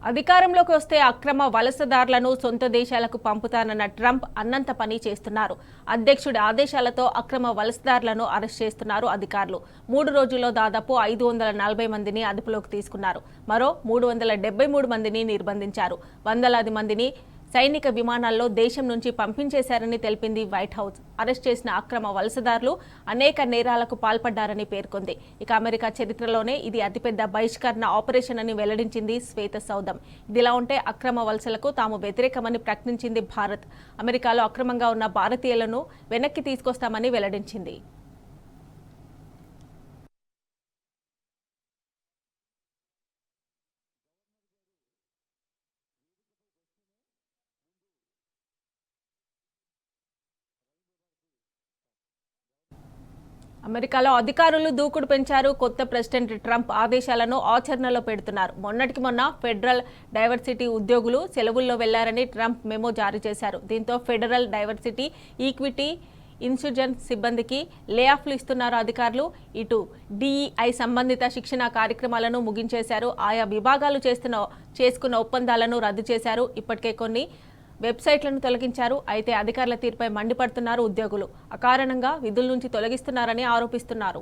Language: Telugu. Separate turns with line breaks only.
అధికారంలోకి వస్తే అక్రమ వలసదారులను సొంత దేశాలకు పంపుతానన్న ట్రంప్ అన్నంత పని చేస్తున్నారు. అధ్యక్షుడి ఆదేశాలతో అక్రమ వలసదారులను అరెస్ట్ చేస్తున్నారు అధికారులు. 3 రోజుల్లో దాదాపు 540 మందిని అదుపులోకి తీసుకున్నారు. మరో 373 మందిని నిర్బంధించారు. వందలాది మందిని సైనిక విమానాల్లో దేశం నుంచి పంపించేశారని తెలిపింది వైట్ హౌస్. అరెస్ట్ చేసిన అక్రమ వలసదారులు అనేక నేరాలకు పాల్పడ్డారని పేర్కొంది. ఇక అమెరికా చరిత్రలోనే ఇది అతిపెద్ద బహిష్కరణ ఆపరేషన్ అని వెల్లడించింది శ్వేత సౌధం. ఇదిలా ఉంటే అక్రమ వలసలకు తాము వ్యతిరేకమని ప్రకటించింది భారత్. అమెరికాలో అక్రమంగా ఉన్న భారతీయులను వెనక్కి తీసుకొస్తామని వెల్లడించింది. అమెరికాలో అధికారులు దూకుడు పెంచారు. కొత్త ప్రెసిడెంట్ ట్రంప్ ఆదేశాలను ఆచరణలో పెడుతున్నారు. మొన్నటికి మొన్న ఫెడరల్ డైవర్సిటీ ఉద్యోగులు సెలవుల్లో వెళ్లారని ట్రంప్ మెమో జారీ చేశారు. దీంతో ఫెడరల్ డైవర్సిటీ, ఈక్విటీ, ఇన్సూరెన్స్ సిబ్బందికి లే ఆఫ్లు ఇస్తున్నారు అధికారులు. ఇటు డిఈఐ సంబంధిత శిక్షణ కార్యక్రమాలను ముగించేశారు. ఆయా విభాగాలు చేసుకున్న ఒప్పందాలను రద్దు చేశారు. ఇప్పటికే కొన్ని వెబ్సైట్లను తొలగించారు. అయితే అధికారుల తీరుపై మండిపడుతున్నారు ఉద్యోగులు. అకారణంగా విధుల నుంచి తొలగిస్తున్నారని ఆరోపిస్తున్నారు.